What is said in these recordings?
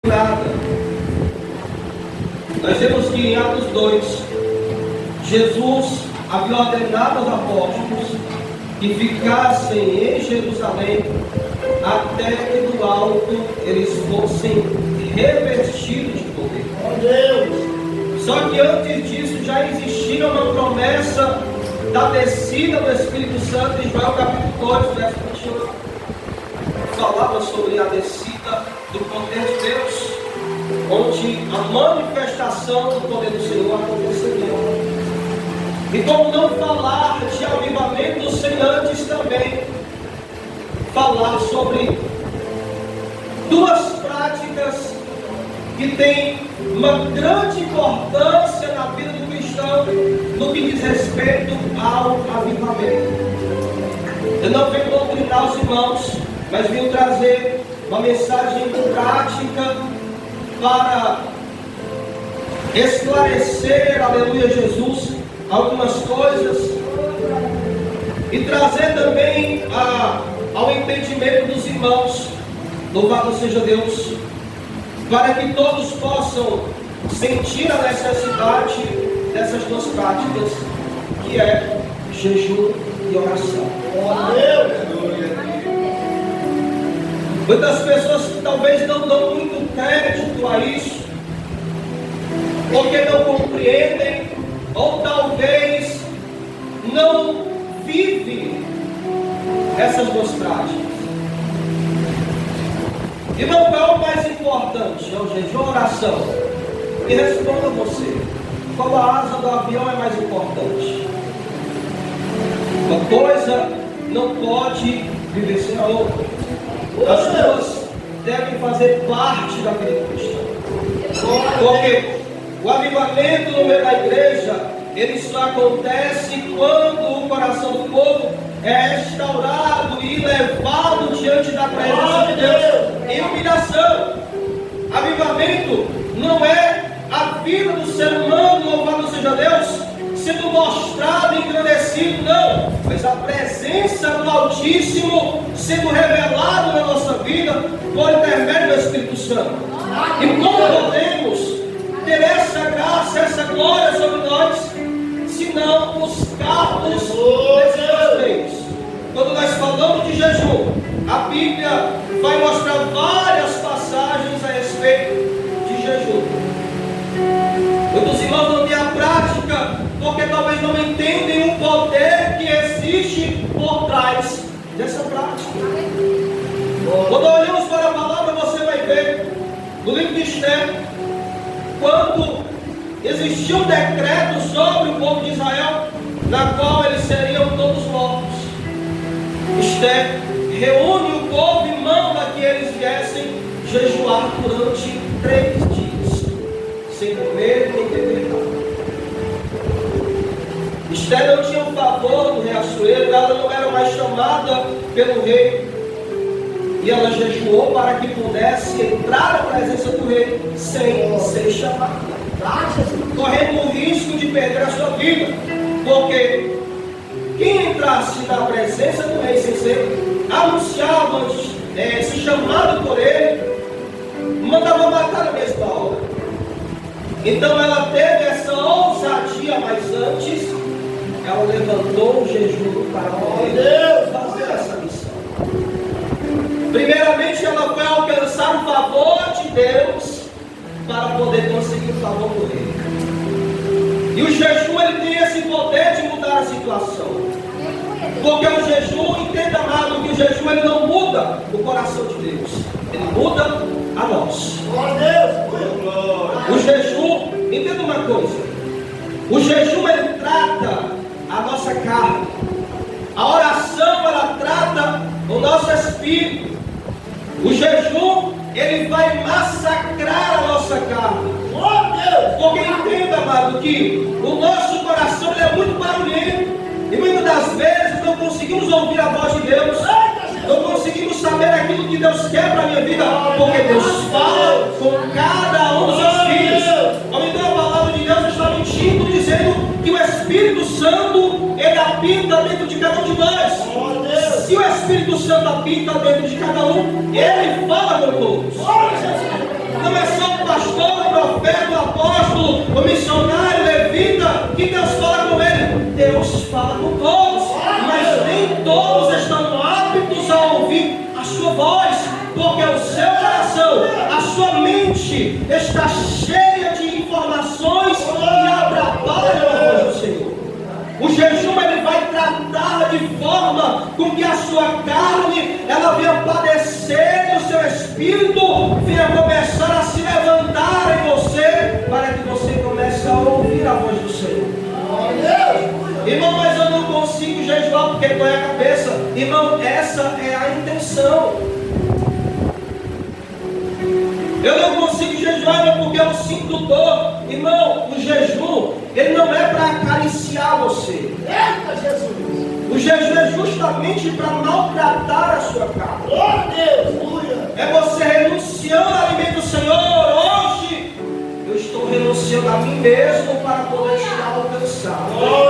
nada. Nós vemos que em Atos 2, Jesus havia ordenado aos apóstolos que ficassem em Jerusalém até que do alto eles fossem revestidos de poder. Oh Deus! Só que antes disso já existia uma promessa da descida do Espírito Santo em Joel capítulo 2, verso 21. Falava sobre a descida do poder de Deus, onde a manifestação do poder do Senhor aconteceria. E como não falar de avivamento sem antes também falar sobre duas práticas que têm uma grande importância na vida do cristão no que diz respeito ao avivamento. Eu não venho doutrinar os irmãos, mas venho trazer uma mensagem prática para esclarecer, aleluia Jesus, algumas coisas e trazer também ao entendimento dos irmãos, louvado seja Deus, para que todos possam sentir a necessidade dessas duas práticas, que é jejum e oração. Oh Deus! Muitas pessoas talvez não dão muito crédito a isso, porque não compreendem, ou talvez não vivem essas duas práticas. Irmão, qual é o mais importante? É o jejum ou a oração? E responda você: qual a asa do avião é mais importante? Uma coisa não pode viver sem a outra. As duas devem fazer parte da vida cristã. Porque o avivamento no meio da igreja, ele só acontece quando o coração do povo é restaurado e levado diante da presença de Deus em humilhação. Avivamento não é a vida do ser humano, louvado seja Deus, sendo mostrado e engrandecido, não, mas a presença do Altíssimo sendo revelado na nossa vida por intermédio do Espírito Santo. E como podemos ter essa graça, essa glória sobre nós, se não buscarmos nesses meios? Quando nós falamos de jejum, a Bíblia vai mostrar várias passagens a respeito de jejum. Muitos irmãos não têm a prática, porque talvez não entendem o poder que existe por trás dessa prática. Quando olhamos para a palavra, você vai ver no livro de Esther, quando existia um decreto sobre o povo de Israel, na qual eles seriam todos mortos. Esther reúne o povo e manda que eles viessem jejuar durante 3 dias, sem comer nem beber nada. Esther não tinha o favor do rei Assuero, ela não era mais chamada pelo rei, e ela jejuou para que pudesse entrar na presença do rei sem ser chamada, correndo o risco de perder a sua vida, porque quem entrasse na presença do rei sem ser anunciado, se chamado por ele, mandava matar na mesma hora. Então ela teve essa ousadia, mas antes ela levantou o jejum para poder fazer essa missão. Primeiramente ela foi alcançar o favor de Deus para poder conseguir o favor do rei. E o jejum, ele tem esse poder de mudar a situação. Porque o jejum, entenda amado, que o jejum ele não muda o coração de Deus, ele muda a nós. O jejum, entenda uma coisa, o jejum ele trata a nossa carne, a oração ela trata o nosso espírito. O jejum ele vai massacrar a nossa carne. Porque entenda, amado, que o nosso coração ele é muito barulhento. E muitas das vezes não conseguimos ouvir a voz de Deus. Não conseguimos saber aquilo que Deus quer para a minha vida. Porque Deus fala com cada um dos seus filhos. Ao então a palavra de Deus está mentindo, dizendo que o Espírito Santo ele habita dentro de cada um de nós. Se o Espírito Santo habita dentro de cada um, ele fala com todos. Não é mente está cheia de informações que atrapalham a voz do Senhor. O jejum ele vai tratar de forma com que a sua carne ela venha padecer, o seu espírito venha começar a se levantar em você, para que você comece a ouvir a voz do Senhor. Irmão, mas eu não consigo jejuar porque dói a cabeça. Irmão, essa é a intenção. Eu não consigo jejuar porque eu sinto dor. Irmão, o jejum, ele não é para acariciar você. Eita, Jesus! O jejum é justamente para maltratar a sua carne. Oh, Deus, aleluia! É você renunciando ao alimento do Senhor. Hoje, eu estou renunciando a mim mesmo para poder te alcançar.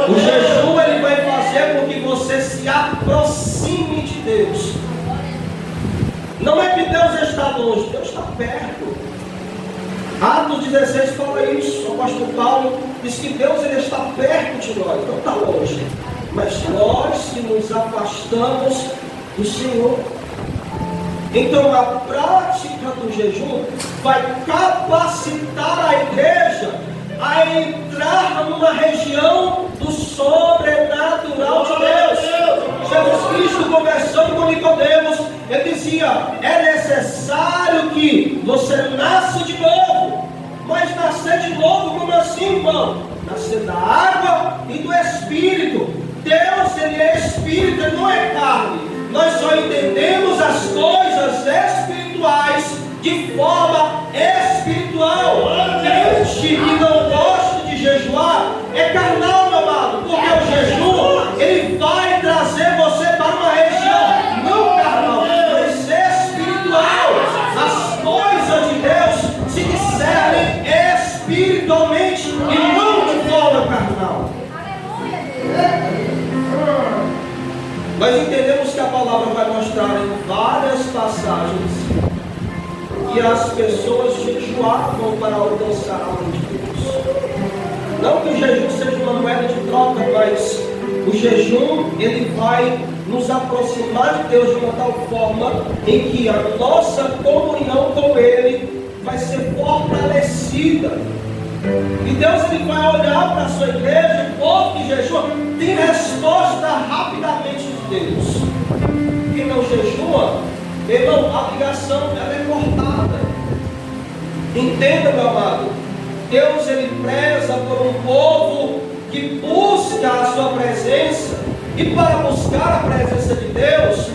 O jejum, ele vai fazer com que você se aproxime de Deus. Não é que Deus está longe, Deus está perto. Atos 16 fala isso. O apóstolo Paulo diz que Deus ele está perto de nós, não está longe. Mas nós que nos afastamos do Senhor. Então a prática do jejum vai capacitar a igreja a entrar numa região do sobrenatural de Deus. Jesus Cristo conversando com Nicodemos, ele dizia: é necessário que você nasça de novo. Mas nascer de novo, como assim, irmão? Nascer da água e do Espírito. Deus, ele é Espírito, ele não é carne. Nós só entendemos as coisas espirituais de forma espiritual. Crente que não gosta de jejuar é carnal, meu amado, porque o jejum ele vai trazer você para uma região não carnal, mas espiritual. As coisas de Deus se discernem espiritualmente e não de forma carnal. Nós entendemos que a palavra vai mostrar em várias passagens que as pessoas jejuavam para alcançar a mão de Deus. Não que o jejum seja uma moeda de troca, mas o jejum ele vai nos aproximar de Deus de uma tal forma em que a nossa comunhão com Ele vai ser fortalecida. E Deus ele vai olhar para a sua igreja, o povo que jejua tem resposta rapidamente de Deus. Quem não jejua, irmão, a ligação ela é cortada. Entenda, meu amado, Deus ele preza por um povo que busca a sua presença. E para buscar a presença de Deus,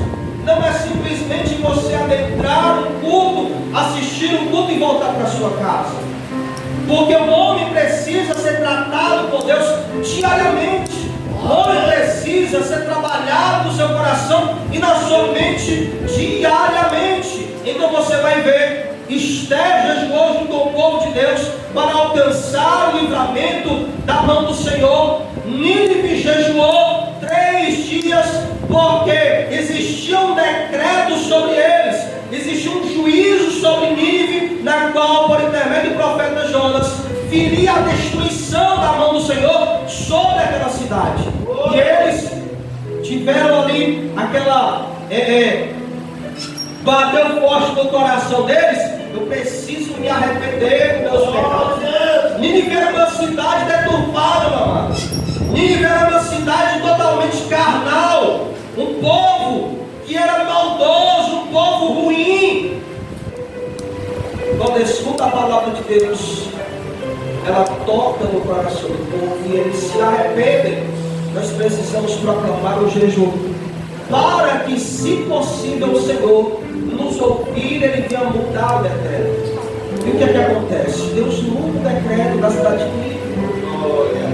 não é simplesmente você adentrar um culto, assistir um culto e voltar para a sua casa. Porque o homem precisa ser tratado por Deus diariamente. O homem precisa ser trabalhado no seu coração e na sua mente diariamente. Então você vai ver, esteja jejuoso junto ao povo de Deus para alcançar o livramento da mão do Senhor. Nínive jejuou 3 dias porque existia um decreto sobre eles, existia um juízo sobre Nínive, na qual, por intermédio do profeta Jonas, viria a destruição da mão do Senhor sobre aquela cidade. E eles tiveram ali aquela bateu forte no coração deles: eu preciso me arrepender dos meus pecados. Nínive era uma cidade deturpada, meu amado. Nínive era uma cidade totalmente carnal, um povo que era maldoso, um povo ruim. Quando escuta a palavra de Deus, ela toca no coração do povo e eles se arrependem. Nós precisamos proclamar o jejum para que, se possível, o Senhor nos ouvir, ele venha mudar o decreto. E o que é que acontece? Deus muda o decreto da cidade de Nínive.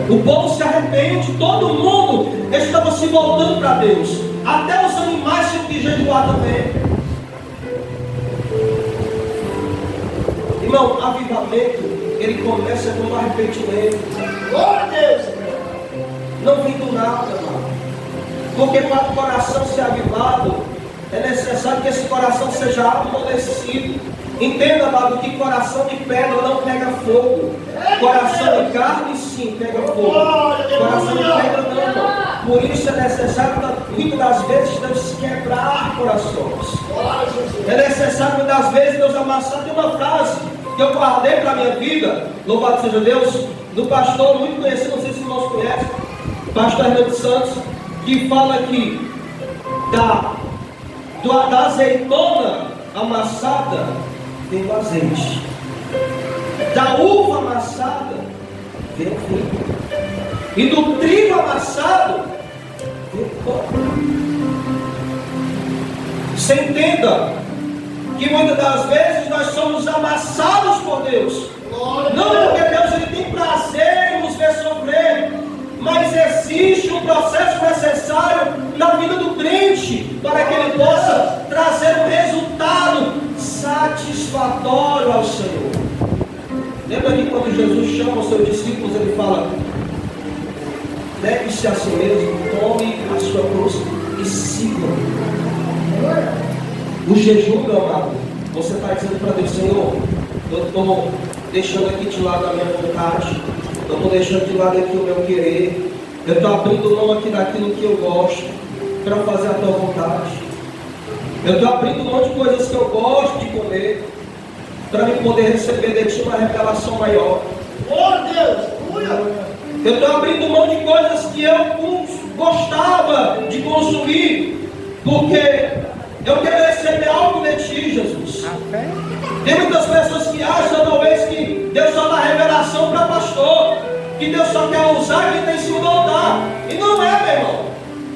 O povo se arrepende, todo mundo estava se voltando para Deus. Até os animais tinham que jejuar também. Irmão, avivamento, ele começa com um arrependimento. Glória a Deus! Não vem do nada, irmão. Porque para o coração ser avivado, é necessário que esse coração seja amolecido. Entenda, amado, que coração de pedra não pega fogo. Coração de carne sim pega fogo. Coração de pedra não. Por isso é necessário, muitas das vezes, Deus quebrar corações. É necessário, muitas das vezes, Deus amassar. Tem uma frase que eu guardei para a minha vida, louvado seja Deus, do pastor muito conhecido, não sei se os irmãos conhecem, pastor Hernando Santos, que fala que da azeitona amassada vem o azeite, da uva amassada vem o vinho, e do trigo amassado vem o pão. Você entenda que muitas das vezes nós somos amassados por Deus, não porque Deus ele tem prazer em nos ver sofrer, mas existe um processo necessário na vida do crente para que ele possa trazer um resultado satisfatório ao Senhor. Lembra que quando Jesus chama os seus discípulos, ele fala: negue-se a si mesmo, tome a sua cruz e siga. O jejum, meu amado, você está dizendo para Deus: Senhor, eu estou deixando aqui de lado a minha vontade, eu estou deixando de lado aqui o meu querer, eu estou abrindo mão aqui daquilo que eu gosto para fazer a tua vontade, eu estou abrindo mão de coisas que eu gosto de comer para me poder receber de ti uma revelação maior. Oh Deus, eu estou abrindo mão de coisas que eu gostava de consumir, porque eu quero receber algo de ti, Jesus. Tem muitas pessoas que acham talvez que Deus só dá revelação para pastor, que Deus só quer usar quem está em cima do altar. E não é, meu irmão.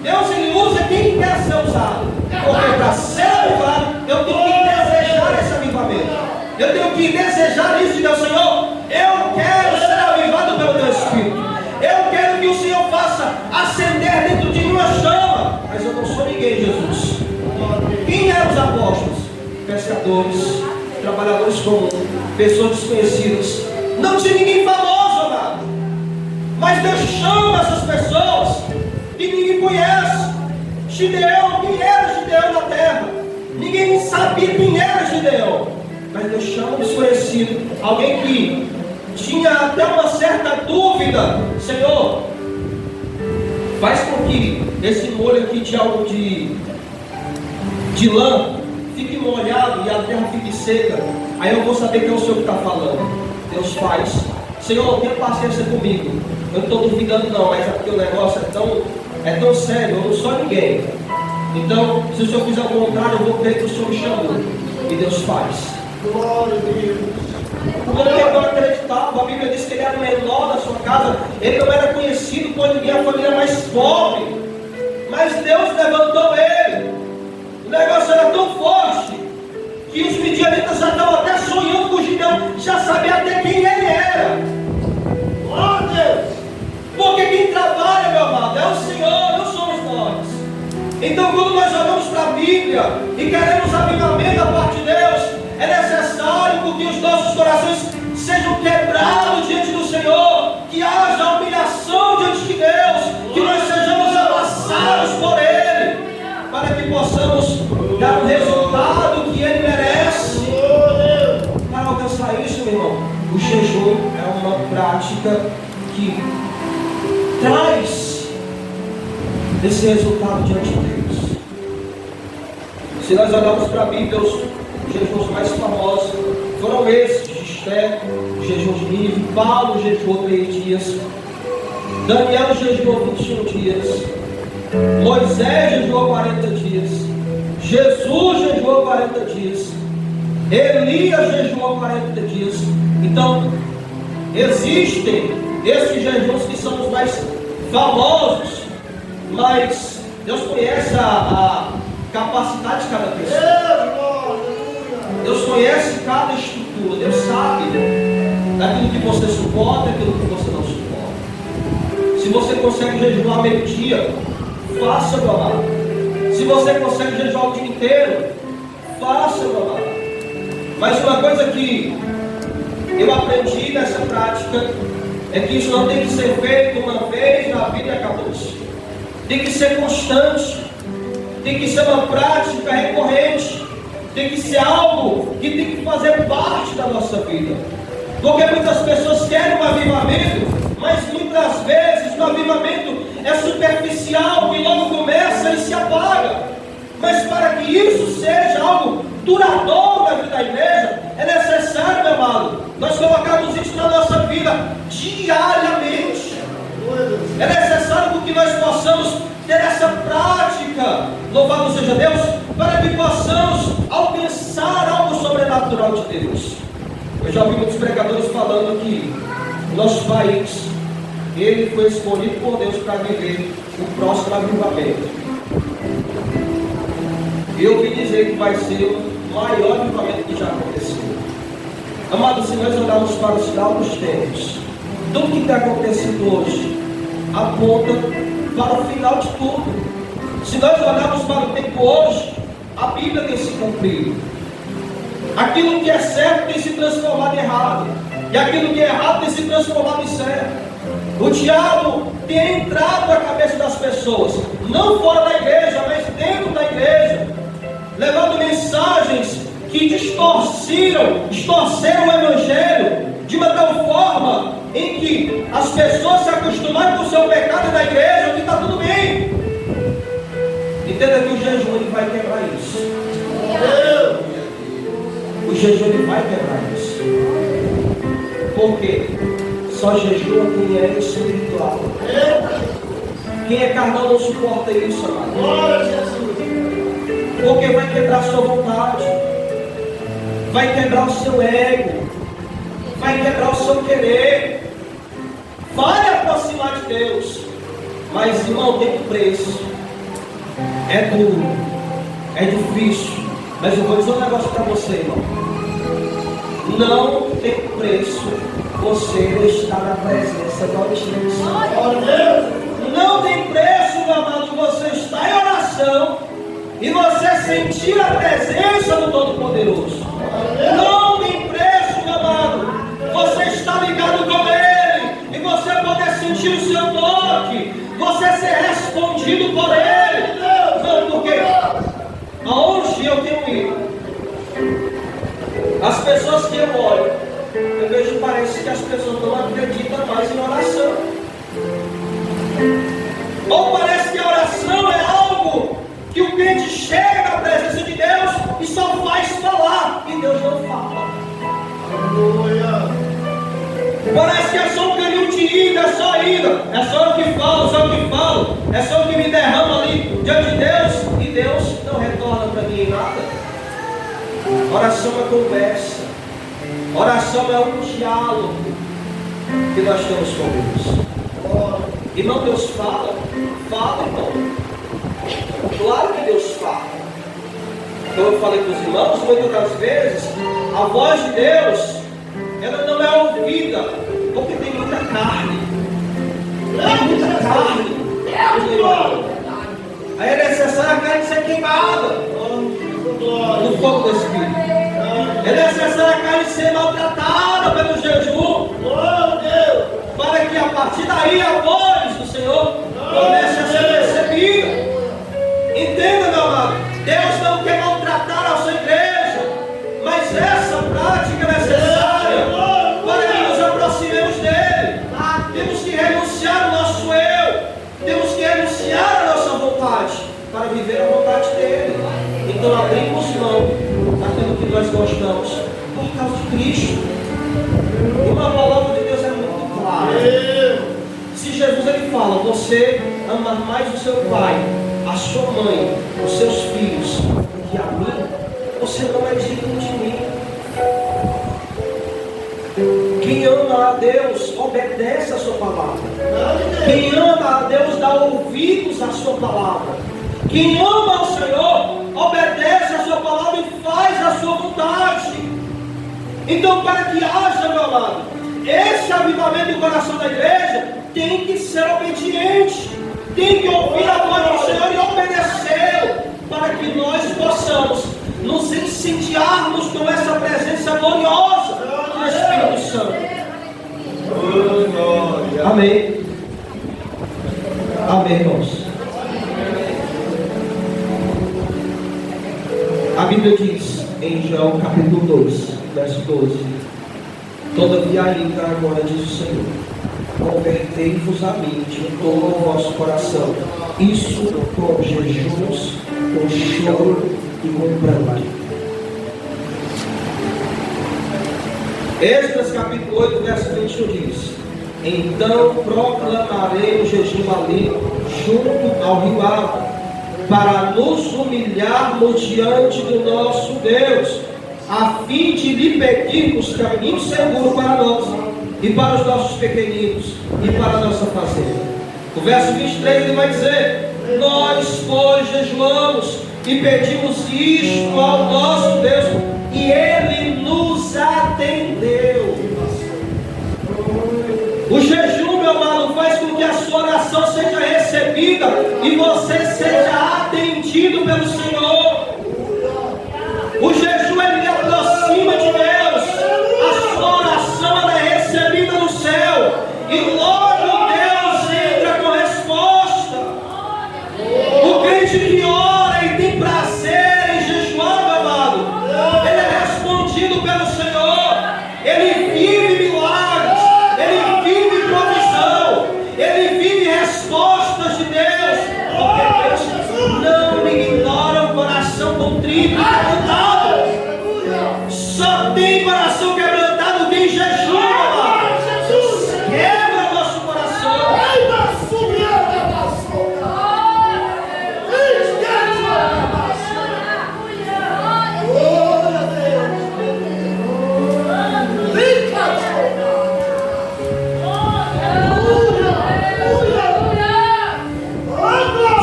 Deus ele usa quem quer ser usado. Porque para ser avivado, eu tenho que desejar esse avivamento. Eu tenho que desejar isso de Deus. Senhor, eu quero ser avivado pelo teu Espírito. Eu quero que o Senhor faça acender dentro de mim uma chama. Mas eu não sou ninguém, Jesus. Quem eram os apóstolos? Pescadores, trabalhadores comuns, pessoas desconhecidas. Não tinha ninguém famoso, amado. Mas Deus chama essas pessoas que ninguém conhece. Gideão, quem era Gideão na terra? Ninguém sabia quem era Gideão. Mas Deus chama um desconhecido, alguém que tinha até uma certa dúvida. Senhor, faz com que esse molho aqui de algo de lã fique molhado e a terra fique seca. Aí eu vou saber que é o Senhor que está falando. Deus faz. Senhor, tenha paciência comigo. Eu não estou duvidando não, mas é porque o negócio é tão sério, eu não sou ninguém. Então, se o Senhor fizer o contrário, eu vou crer que o Senhor me chamou. E Deus faz. glória a Deus. Quando ele não acreditava, a Bíblia diz que ele era o menor da sua casa, ele não era conhecido por ninguém, a família mais pobre. Mas Deus levantou ele. O negócio era tão forte que os midianitas já estavam até sonhando com o Gideão, já sabia até quem ele era. Oh Deus. Porque quem trabalha, meu amado, é o Senhor, não somos nós. Então quando nós olhamos para a Bíblia e queremos avivamento da parte de Deus, é necessário que os nossos corações sejam quebrados diante do Senhor, que haja humilhação diante de Deus, que nós sejamos amassados por Ele, para que possamos dar o resultado que Ele merece. Para alcançar isso, meu irmão, o jejum é uma prática que traz esse resultado diante de Deus. Se nós olharmos para a Bíblia, os jejuns mais famosos foram esses: de Esté, o jejum de Nínive. Paulo jejuou 3 dias, Daniel jejuou 21 dias, Moisés jejuou 40 dias, Jesus jejuou 40 dias, Elias jejuou 40 dias. Então, existem esses jejuns que são os mais famosos, mas Deus conhece a capacidade de cada pessoa. Deus conhece cada estrutura. Deus sabe daquilo que você suporta e daquilo que você não suporta. Se você consegue jejuar meio-dia, faça, meu amado. Se você consegue jejuar o dia inteiro, faça, meu amado. Mas uma coisa que eu aprendi nessa prática é que isso não tem que ser feito uma vez na vida e acabou-se. Tem que ser constante. Tem que ser uma prática recorrente. Tem que ser algo que tem que fazer parte da nossa vida. Porque muitas pessoas querem um avivamento, mas muitas vezes o avivamento é superficial, que logo começa e se apaga. Mas para que isso seja algo duradouro na vida da igreja, é necessário, meu amado, nós colocarmos isso na nossa vida diariamente. É necessário que nós possamos ter essa prática, louvado seja Deus, para que possamos alcançar algo sobrenatural de Deus. Eu já ouvi muitos pregadores falando que o nosso país, ele foi escolhido por Deus para viver o próximo avivamento. Eu ouvi dizer que vai ser o maior avivamento que já aconteceu. Amados, se nós olharmos para os laudos tempos, tudo que tem acontecido hoje aponta para o final de tudo. Se nós olharmos para o tempo hoje, a Bíblia tem se cumprido. Aquilo que é certo tem se transformado em errado, e aquilo que é errado tem se transformado em certo. O diabo tem entrado na cabeça das pessoas, não fora da igreja, mas dentro da igreja, levando mensagens que distorceram o Evangelho de uma tal forma em que as pessoas se acostumaram com o seu pecado da igreja, que está tudo bem. Entenda que o jejum ele vai quebrar isso. O jejum ele vai quebrar isso. Por quê? Só jejua quem é espiritual. Quem é carnal não suporta isso, amado. Porque vai quebrar a sua vontade, vai quebrar o seu ego, vai quebrar o seu querer, vai aproximar de Deus. Mas, irmão, tem preço. É duro, é difícil, mas eu vou dizer um negócio para você, irmão. Não tem preço você estar na presença do Deus. Não tem preço, meu amado, você estar em oração e você sentir a presença do Todo-Poderoso. Não tem preço, meu amado, você está ligado com Ele e você poder sentir o seu toque, você ser respondido por Ele. Não, porque aonde eu tenho ido, as pessoas que eu olho, eu vejo, parece que as pessoas não acreditam mais em oração. Ou parece que a oração é algo que o crente chega na presença de Deus e só faz falar, e Deus não fala. Parece que é só um caminho de ida, é só ida, é só o que falo, só o que falo, é só o que me derrama ali diante de Deus, e Deus não retorna para mim em nada. Oração é conversa, oração é um diálogo que nós temos com Deus. Irmão, Deus fala, irmão. Claro que Deus fala. Como eu falei com os irmãos, muitas das vezes, a voz de Deus, ela não é ouvida, porque tem muita carne. Tem muita carne. Aí é necessário a carne ser queimada no fogo do Espírito. É necessário a carne ser maltratada pelo jejum, para que a partir daí a voz do Senhor comece a ser percebida. Entenda, meu amado, Deus não quer maltratar a sua igreja, mas essa prática é necessária para que nos aproximemos dele. Temos que renunciar ao nosso eu, temos que renunciar à nossa vontade para viver a vontade dele. Então abrimos mão daquilo que nós gostamos por causa de Cristo. E uma palavra de Deus é muito clara. Se Jesus ele fala, você ama mais o seu pai, a sua mãe, os seus filhos, que a mim, você não é digno de mim. Quem ama a Deus, obedece a sua palavra. Quem ama a Deus, dá ouvidos à sua palavra. Quem ama ao Senhor, obedece a sua palavra e faz a sua vontade. Então, para que haja, meu amado, esse avivamento do coração da igreja, tem que ser obediente. Tem que ouvir a voz do Senhor e obedecê-lo, para que nós possamos nos incendiarmos com essa presença gloriosa do Espírito Santo. Amém. Amém, irmãos. A Bíblia diz em João capítulo 2, verso 12: todavia ainda agora, diz o Senhor, convertei-vos a mim de todo o vosso coração, isso com jejuns, com choro e com pranto. Êxodo capítulo 8, verso 21 diz: então proclamarei o jejum ali junto ao rio Alto, para nos humilharmos diante do nosso Deus, a fim de lhe pedirmos caminho seguro para nós e para os nossos pequeninos e para a nossa fazenda. O verso 23 ele vai dizer: nós, pois, jejuamos e pedimos isto ao nosso Deus, e Ele nos atendeu. O jejum, meu amado, faz com que a sua oração seja recebida e você seja atendido pelo Senhor. O jejum, ele lhe aproxima de Deus. A sua oração, ela é recebida no céu, e logo Deus entra com resposta. O crente que ora e tem prazer em jejuar, meu amado, ele é respondido pelo Senhor. Ele vive milagres, ele vive provisão, ele vive respostas de Deus, porque Deus não ignora o coração contrito e quebrantado. Só tem coração quebrantado quem jejua, amado. Quebra nosso coração.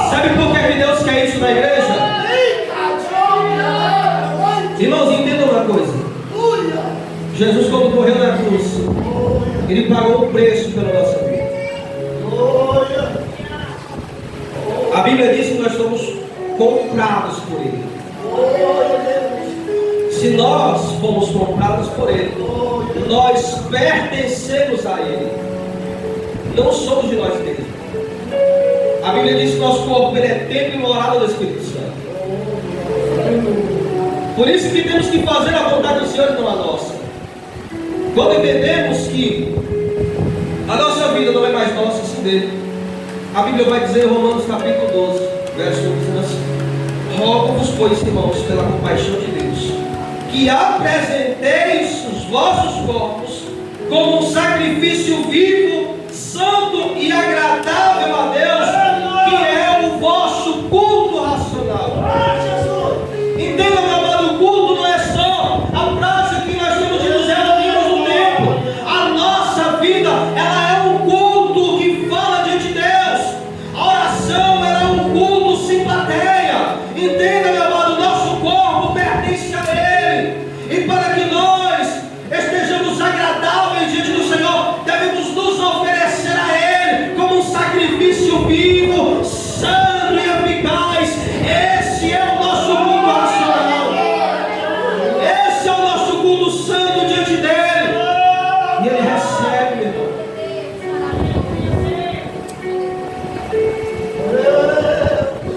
Sabe por que Deus quer isso na igreja? Irmãos, entendam uma coisa. Jesus, quando morreu na cruz, Ele pagou o preço pela nossa vida. A Bíblia diz que nós somos comprados por Ele. Se nós fomos comprados por Ele, nós pertencemos a Ele. Não somos de nós mesmos. A Bíblia diz que nosso corpo ele é templo e morada do Espírito Santo. Por isso que temos que fazer a vontade do Senhor e não a nossa. Quando entendemos que a nossa vida não é mais nossa, sim dele, a Bíblia vai dizer em Romanos capítulo 12, verso 1, assim: rogo-vos, pois, irmãos, pela compaixão de Deus, que apresenteis os vossos corpos como um sacrifício vivo, santo e agradável a Deus, que é o vosso culto racional. Entenda, meu amado, o culto não é só a prática que nós temos de nos reunirmos no templo. A nossa vida, ela é um culto que fala diante de Deus. A oração, ela é um culto sem plateia. Entenda, meu amado, nosso corpo pertence a Ele. E para que nós estejamos agradáveis diante do Senhor, devemos nos oferecer a Ele como um sacrifício vivo, santo e eficaz. Esse é o nosso culto racional. Esse é o nosso culto santo diante dele. E Ele recebe, meu irmão.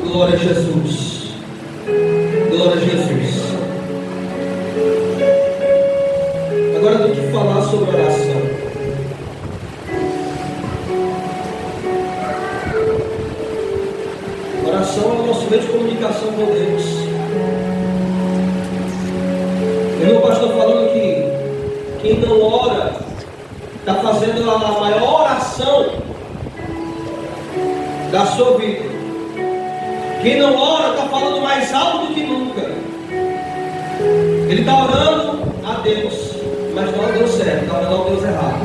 Glória a Jesus. Glória a Jesus. Agora eu tenho que falar sobre oração. Oração é o nosso meio de comunicação com Deus. O meu pastor falando que quem não ora está fazendo a maior oração da sua vida. Quem não ora está falando mais alto do que nunca. Ele está orando a Deus, mas não ao Deus certo, está orando ao Deus errado.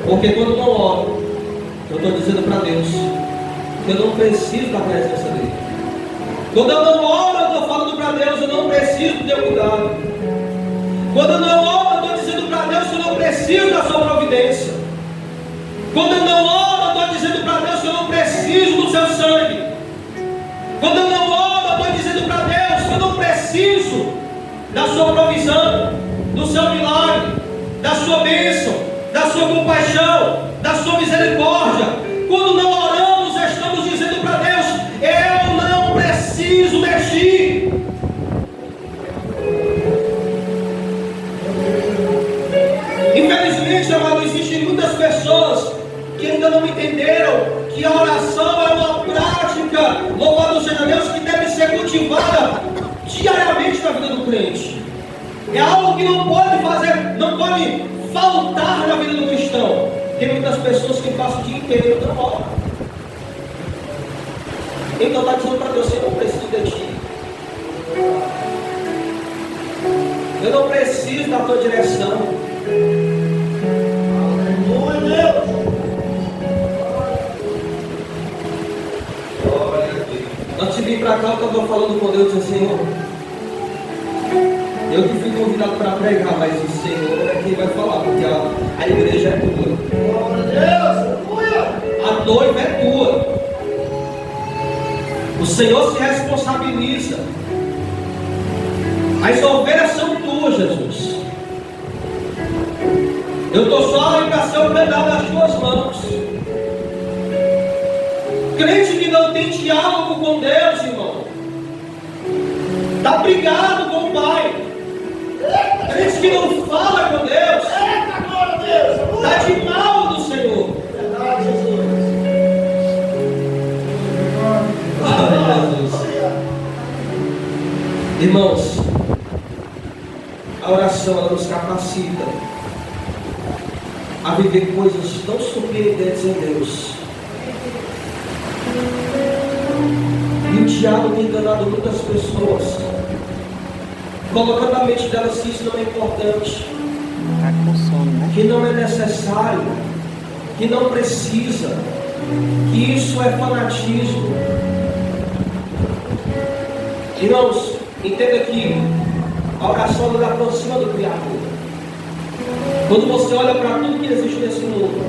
Porque quando não oro, eu estou dizendo para Deus que eu não preciso da presença dele. Quando eu não oro, eu estou falando para Deus, eu não preciso do teu cuidado. Quando eu não oro, eu estou dizendo para Deus que eu não preciso da sua providência. Quando eu não oro, eu estou dizendo para Deus que eu não preciso do seu sangue. Quando eu não oro, eu estou dizendo para Deus que eu não preciso da sua provisão, do seu milagre, da sua bênção, da sua compaixão, da sua misericórdia. Quando não oramos, estamos dizendo para Deus: eu não preciso de ti. Infelizmente, amado, existem muitas pessoas que ainda não entenderam que a oração é uma prática, louvado seja Deus, que deve ser cultivada diariamente na vida do crente. É algo que não pode faltar na vida do cristão. Tem muitas pessoas que passam o dia inteiro e não oram. Então está dizendo para Deus: eu não preciso de ti. Eu não preciso da tua direção. Aleluia, Deus. Antes de vir para cá, eu estava falando com Deus e disse: Senhor, eu que fui convidado para pregar, mas o Senhor é quem vai falar, porque a igreja é tua. Glória a Deus. Aleluia. A noiva é tua. O Senhor se responsabiliza. As ovelhas são tuas, Jesus. Eu estou só a ligação pedal nas tuas mãos. Crente que não tem diálogo com Deus, irmão, está brigado com o Pai. Crente que não fala com Deus, Eita, glória a Deus. está de mal do Senhor. Verdade, Jesus. Glória a Deus. Irmãos, a oração ela nos capacita a viver coisas tão surpreendentes em Deus. E o diabo tem enganado muitas pessoas, colocando na mente delas que isso não é importante, que não é necessário, que não precisa, que isso é fanatismo. Irmãos, entenda que a oração ela aproxima do Criador. Quando você olha para tudo que existe nesse mundo,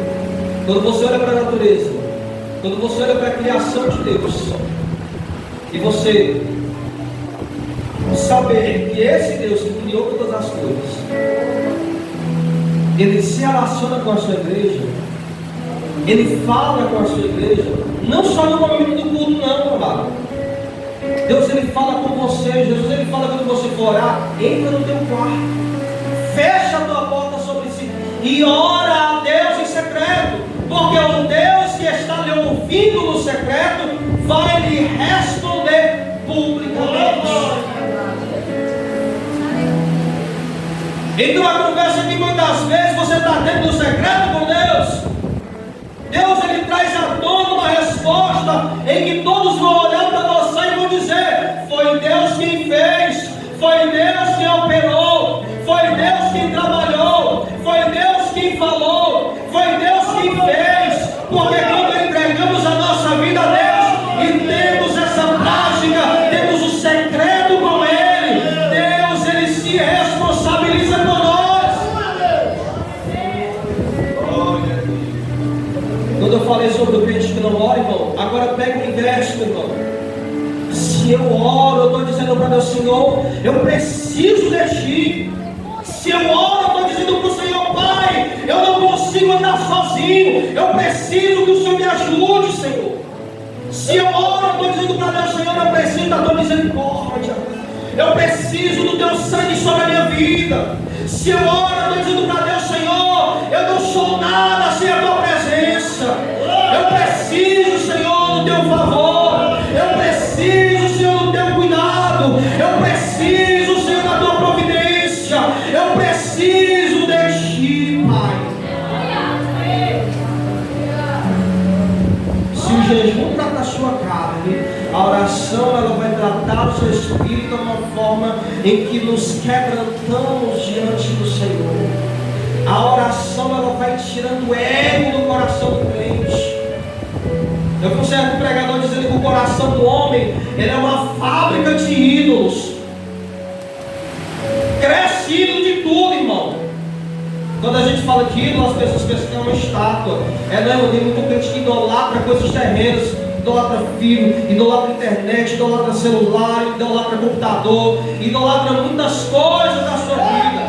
quando você olha para a natureza, quando você olha para a criação de Deus, e você saber que esse Deus que criou todas as coisas, Ele se relaciona com a sua igreja, Ele fala com a sua igreja, não só no momento do culto, não, amado. Deus Ele fala com você. Jesus Ele fala quando você for orar: entra no teu quarto, fecha a tua porta sobre si e ora a Deus em secreto, porque o Deus que está lhe ouvindo no secreto vai lhe responder publicamente. Então a conversa que muitas vezes você está tendo no secreto com Deus, Deus Ele traz à tona uma resposta em que todos vão olhar para você e vão dizer: foi Deus quem fez, foi Deus quem operou, foi Deus quem trabalhou, foi Deus quem falou, foi Deus quem fez. Porque quando entregamos a nossa vida a Deus e temos essa prática, temos o secreto com Ele, Deus Ele se responsabiliza por nós. Quando eu falei sobre o crente que não ora, irmão, agora pega o inverso, irmão. Se eu oro, eu estou dizendo para Deus: Senhor, eu preciso de Ti. Se eu oro, eu estou dizendo para o Senhor: Pai, eu não consigo andar sozinho, eu preciso que o Senhor me ajude, Senhor. Se eu oro, eu estou dizendo para Deus: Senhor, eu preciso da Tua misericórdia, eu preciso do Teu sangue sobre a minha vida. Se eu oro, eu estou dizendo para Deus: Senhor, eu não sou nada sem a Tua presença, eu preciso, Senhor, do Teu favor, eu preciso, Senhor, do Teu cuidado, eu preciso, Senhor, da Tua providência, eu preciso de Ti, Pai. Se o jejum trata a sua carne, a oração ela vai tratar o seu espírito de uma forma em que nos quebrantamos diante do Senhor. A oração ela vai tirando o ego do coração do crente. Eu vi um certo pregador dizendo que o coração do homem ele é uma fábrica de ídolos. Cresce ídolo de tudo, irmão. Quando a gente fala de ídolo, as pessoas pensam que é uma estátua. Não, tem muito crente que idolatra coisas terrenas, idolatra filho, idolatra internet, idolatra celular, idolatra computador, idolatra muitas coisas da sua vida.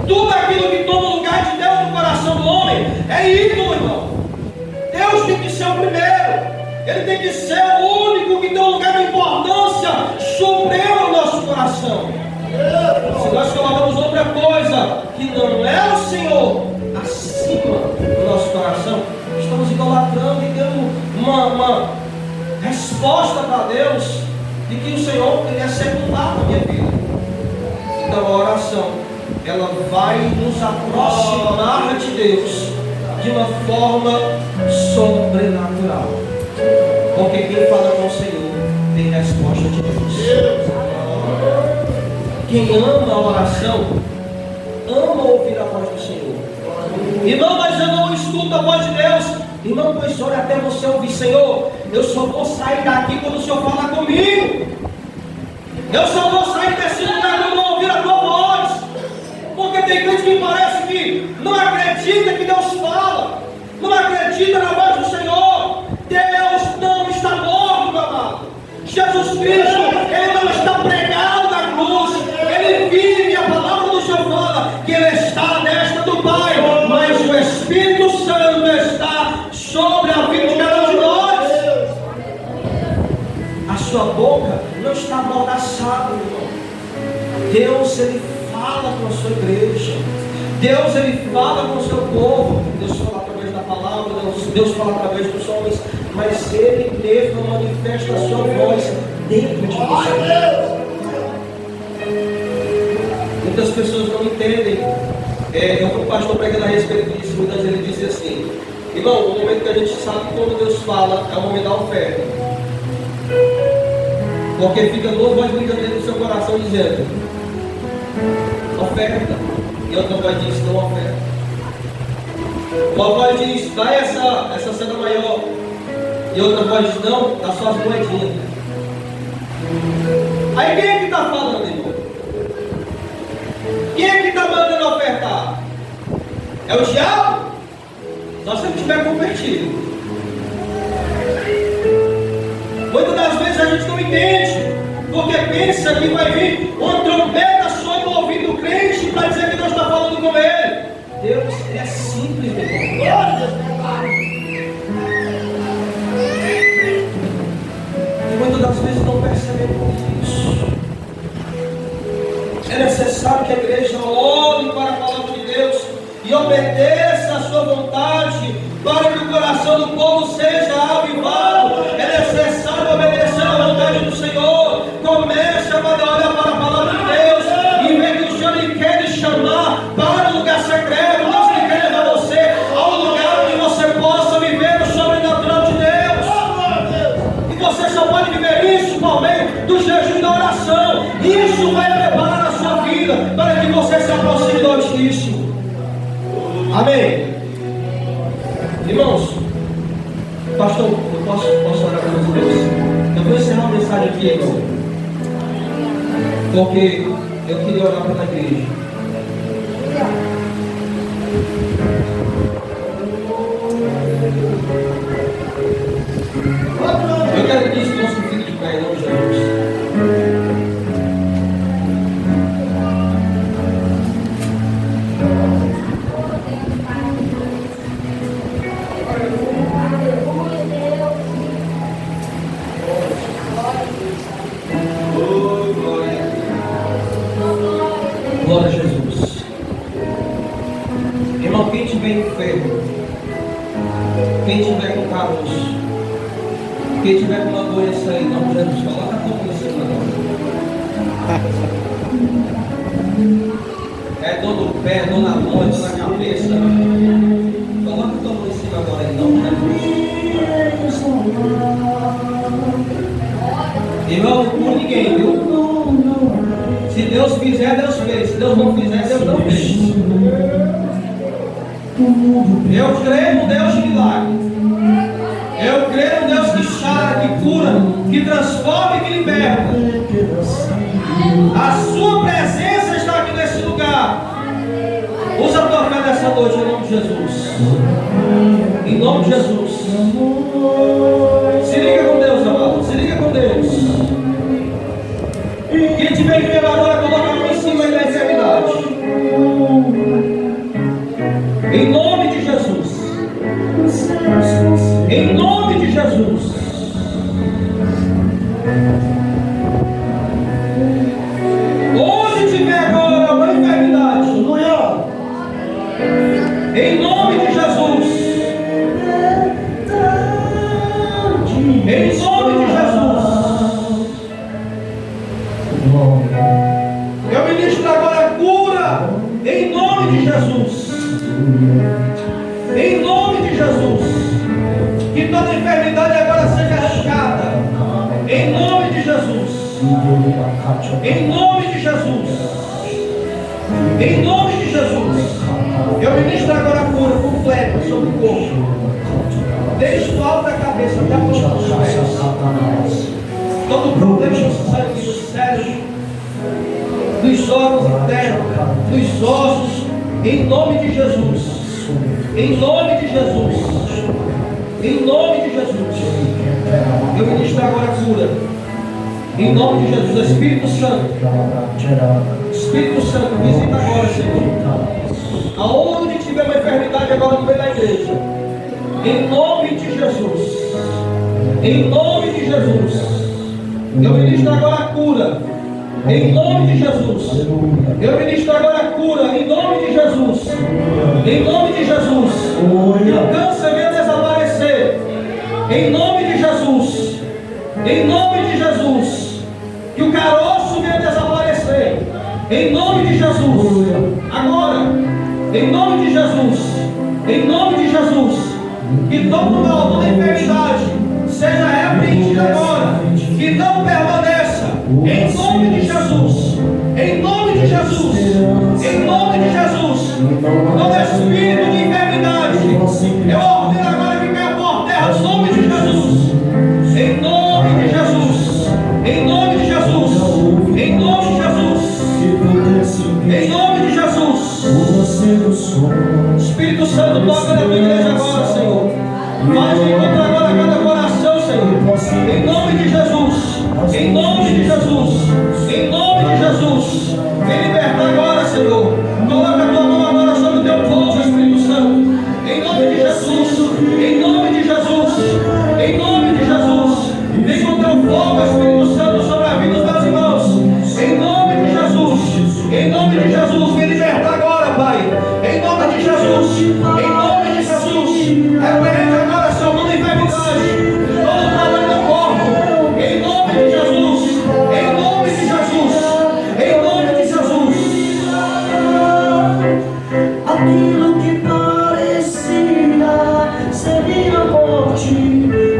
Tudo aquilo que toma lugar de Deus no coração do homem é ídolo, irmão. Deus tem que ser o primeiro, Ele tem que ser o único que tem um lugar de importância suprema no nosso coração. Se nós colocamos outra coisa que não é o Senhor acima do nosso coração, estamos idolatrando e dando uma resposta para Deus de que o Senhor Ele é secular na minha vida. Então a oração, ela vai nos aproximar de Deus de uma forma sobrenatural. Porque quem fala com o Senhor tem resposta de Deus. Quem ama a oração, ama ouvir a voz do Senhor. Irmão, mas eu não escuto a voz de Deus. Irmão, pois ore até você ouvir. Senhor, eu só vou sair daqui quando o Senhor falar comigo. Eu só vou sair desse lugar quando eu ouvir a tua voz. Porque tem gente que parece que não acredita que Deus fala, não acredita na voz do Senhor. Deus não está morto, meu amado. Jesus Cristo, Ele não está pregado na cruz. Ele vive, a palavra do Senhor fala que Ele está à destra do Pai, mas o Espírito Santo está sobre a vida de cada um de nós. A sua boca não está amordaçada, irmão. Deus, Ele fala com a sua igreja. Deus, Ele fala com o seu povo. Deus fala através da palavra, Deus fala através dos homens, mas Ele mesmo manifesta a sua voz dentro de você. Muitas pessoas não entendem. Eu fui pastor pregando a respeito disso. Muitas vezes ele disse assim: irmão, o momento que a gente sabe quando Deus fala é o momento da oferta. Porque fica duas vozes brigando dentro do seu coração dizendo: oferta. E outra voz diz: não oferta. Uma voz diz: dá essa cena maior. E outra voz diz: não, dá só as moedinhas. Aí quem é que está falando, irmão? Quem é que está mandando ofertar? É o diabo? Só se ele estiver convertido. Muitas das vezes a gente não entende, porque pensa que vai vir uma trombeta só no ouvido do crente para dizer que Deus está falando com ele. Deus é simples, meu irmão. E muitas das vezes não percebemos isso. É necessário que a igreja olhe para a palavra de Deus e obedeça a sua vontade, para que o coração do povo seja avivado. É necessário obedecer a vontade do Senhor. Comece a olhar para a palavra de Deus, em vez que o Senhor lhe quer lhe chamar para o lugar secreto. Deus lhe quer levar você ao lugar onde você possa viver o sobrenatural de Deus. E você só pode viver isso por meio do jejum e da oração. Isso vai preparar a sua vida para que você se aproxime do Altíssimo. Amém. Irmãos, pastor, eu posso orar com Deus? Eu vou encerrar a mensagem aqui, irmão, porque eu queria orar pela igreja. Eu quero que isso nosso fique de pé em nome de Jesus. Glória a Jesus. Irmão, quem tiver enfermo, quem tiver com caroço, quem tiver com uma doença aí, não, Jesus, coloca a tua mão em cima agora. É dor no pé, dor na mão, é dor na cabeça. Coloca a tua mão em cima agora, em nome de Jesus. Irmão, não por ninguém, viu? Se Deus fizer, Deus fez. Se Deus não fizer, Deus não fez. Eu creio no Deus de milagre. Eu creio no Deus que sara, que cura, que transforma e que liberta. A sua presença está aqui nesse lugar. Usa a tua fé nessa noite em nome de Jesus. Em nome de Jesus. Se liga com Deus, amado. Se liga com Deus. Quem tiver enfermo agora, coloca a mão em cima da enfermidade. Em nome de Jesus. Em nome de Jesus. Onde tiver agora uma enfermidade, em nome de Jesus. Em nome de Jesus. Eu ministro agora Jesus. Em nome de Jesus. Que toda enfermidade agora seja arrancada. Em nome de Jesus. Em nome de Jesus. Em nome de Jesus. Eu ministro agora a cura completa sobre o corpo. Desde o alto da cabeça até a ponta dos pés. Todo problema no sangue, no cérebro, dos órgãos internos, dos ossos, em nome de Jesus. Em nome de Jesus. Em nome de Jesus. Eu ministro agora a cura. Em nome de Jesus. Espírito Santo. Espírito Santo, visita agora, Senhor. Aonde tiver uma enfermidade agora no meio da igreja. Em nome de Jesus. Em nome de Jesus. Eu ministro agora a cura. Em nome de Jesus. Eu ministro agora a cura. Em nome de Jesus. Em nome de Jesus. Que o câncer venha desaparecer. Em nome de Jesus. Em nome de Jesus. Que o caroço venha desaparecer. Em nome de Jesus. Agora. Em nome de Jesus. Em nome de Jesus. Que todo mal, toda enfermidade seja repreendida agora. Que não permaneça. Em nome de Jesus. Em nome de Jesus. Em nome de Jesus. Todo espírito de enfermidade, eu ordeno agora que caia por terra. Em nome de Jesus. Em nome de Jesus. Em nome de Jesus. Em nome de Jesus. Em nome de Jesus. Espírito Santo, toca na tua igreja agora, Senhor. Faz encontrar agora cada coração, Senhor. Em nome de Jesus. Em nome de Jesus. Em nome de Jesus. Vem libertar agora, Senhor. Coloca a tua mão agora sobre o teu povo, Espírito Santo. Em nome de Jesus. Em nome de Jesus. Em nome de Jesus. Vem com o teu fogo, Espírito Santo, sobre a vida dos meus irmãos. Em nome de Jesus. Em nome de Jesus. Vem libertar agora, Pai. Em nome de Jesus. Em nome de Jesus. Repreende agora, Senhor, toda enfermidade. Todo problema do corpo. Em nome de Jesus. Em nome de Jesus. Em nome de Jesus. Aquilo que parecia ser a morte,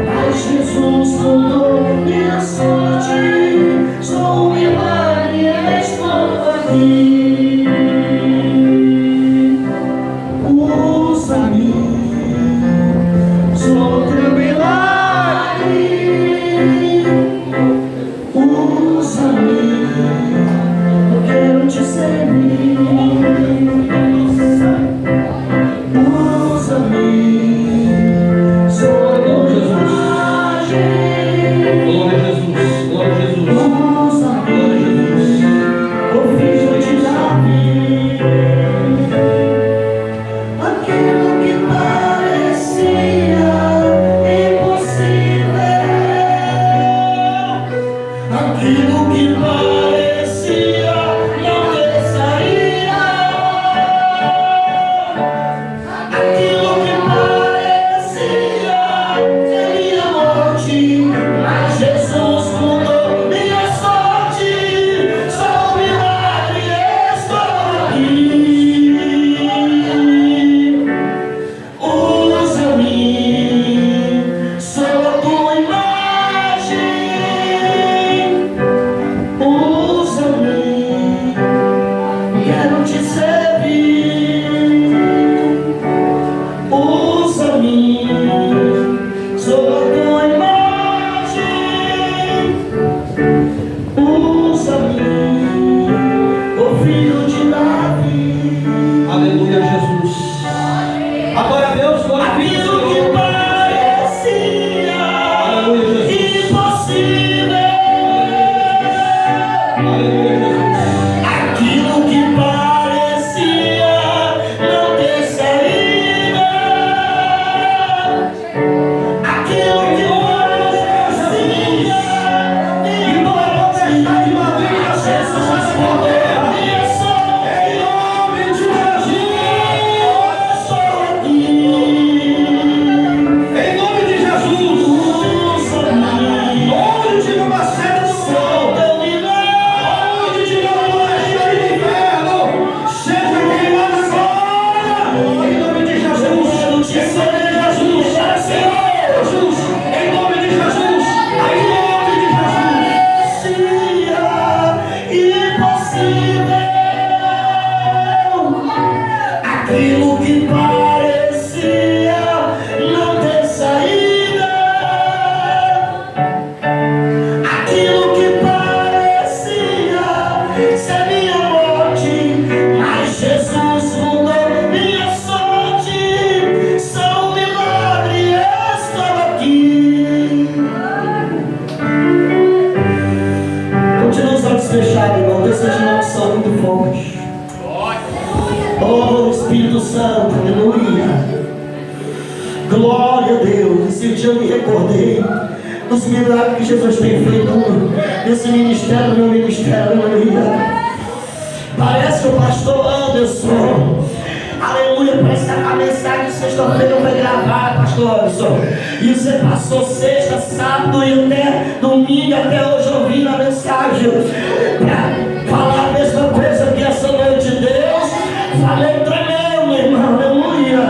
mas Jesus mudou minha sorte. Sou um milagre, estou aqui. Usa-me, sou teu milagre. Usa-me, eu quero te servir. Aquilo que parecia não ter saída, aquilo que parecia ser minha morte, mas Jesus mudou minha sorte. São um milagre, estou aqui. Continua os olhos fechados, irmão. Deus seja uma unção muito forte. Oh, Espírito Santo, aleluia. Glória a Deus. Esse dia eu me recordei dos milagres que Jesus tem feito nesse ministério, no meu ministério, aleluia. Parece que o pastor Anderson, aleluia, parece que a mensagem de sexta-feira foi gravada, pastor Anderson. E você passou sexta, sábado e até domingo, até hoje ouvindo a mensagem para falar a mesma coisa que essa noite. Deus falou tremendo, irmão, aleluia.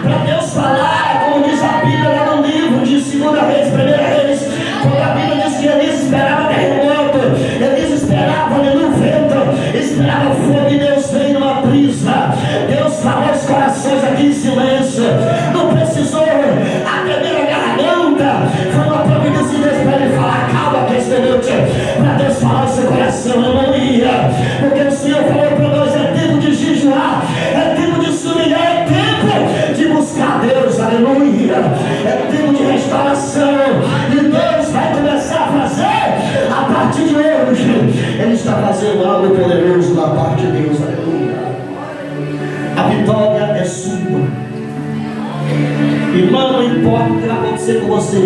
Para Deus falar, como diz a Bíblia lá no livro de 2 Reis, 1 Reis, quando a Bíblia diz que Elias esperava terremoto, Elias esperava, aleluia, vento, esperava fogo, e Deus veio numa brisa. Deus falou os corações aqui em silêncio, não precisou atender a garganta, foi uma providência de Deus para ele falar, calma que esta noite, para Deus falar o seu coração, aleluia. Porque o Senhor falou para nós, é tempo de jejuar, é tempo de subir, é tempo de buscar Deus, aleluia. É tempo de restauração, e Deus vai começar a fazer a partir de hoje. Ele está fazendo algo poderoso da parte de Deus, aleluia. A vitória é sua, irmão. Não importa o que vai acontecer com você,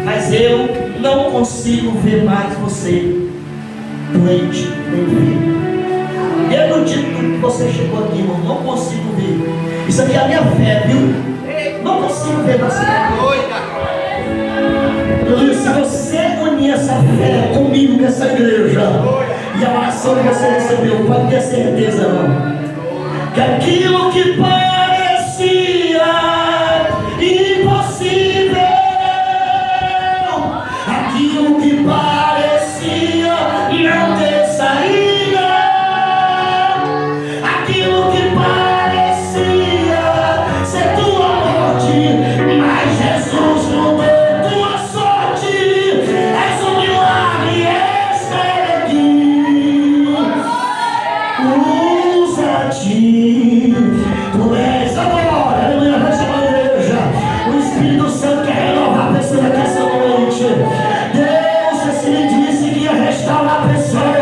mas eu não consigo ver mais você doente, nem enfermo. Eu não digo que você chegou aqui, irmão, não consigo ver. Isso aqui é a minha fé, viu? Não consigo ver você. Se você unir essa fé comigo nessa igreja e a oração que você recebeu, pode ter certeza, irmão, que aquilo que parecia impossível, aquilo que parecia não ter saída, aquilo que parecia ser tua morte, mas Jesus mudou tua sorte. És um milagre, está aqui. Usa-te, tu és agora, aleluia, vai chamar a igreja. O Espírito Santo quer renovar a pessoa aqui essa noite. Deus assim me disse que ia restaurar a pessoa,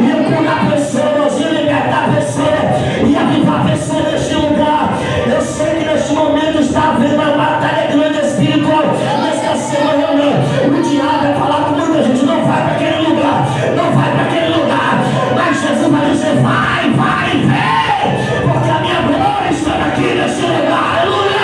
ia curar a pessoa, ia libertar a pessoa, ia avivar a pessoa neste lugar. Eu sei que neste momento está havendo uma batalha grande espiritual. Nesta semana, o diabo vai falar com muita gente: não vai para aquele lugar, não vai para aquele lugar. Mas Jesus vai dizer: vai, vai, vem, porque a minha glória está aqui neste lugar, aleluia.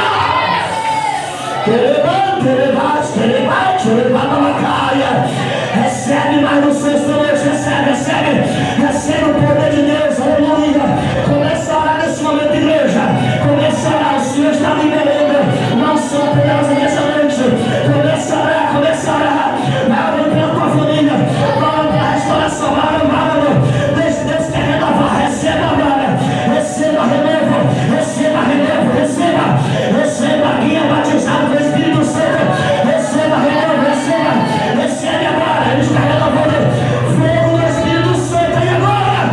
Recebe mais no sexto noite, recebe o poder de Deus, aleluia. Começa a orar nesse momento, igreja. Começa a orar, o Senhor está liberando uma unção poderosa nessa noite. Começa a orar, vai orando pela tua família, vai orando pela restauração, vai orando. Deus quer renovar, receba agora, receba renovo, receba a guia batizada do Espírito Santo, receba renovo, recebe agora. Ele está renovando fogo do Espírito Santo, e agora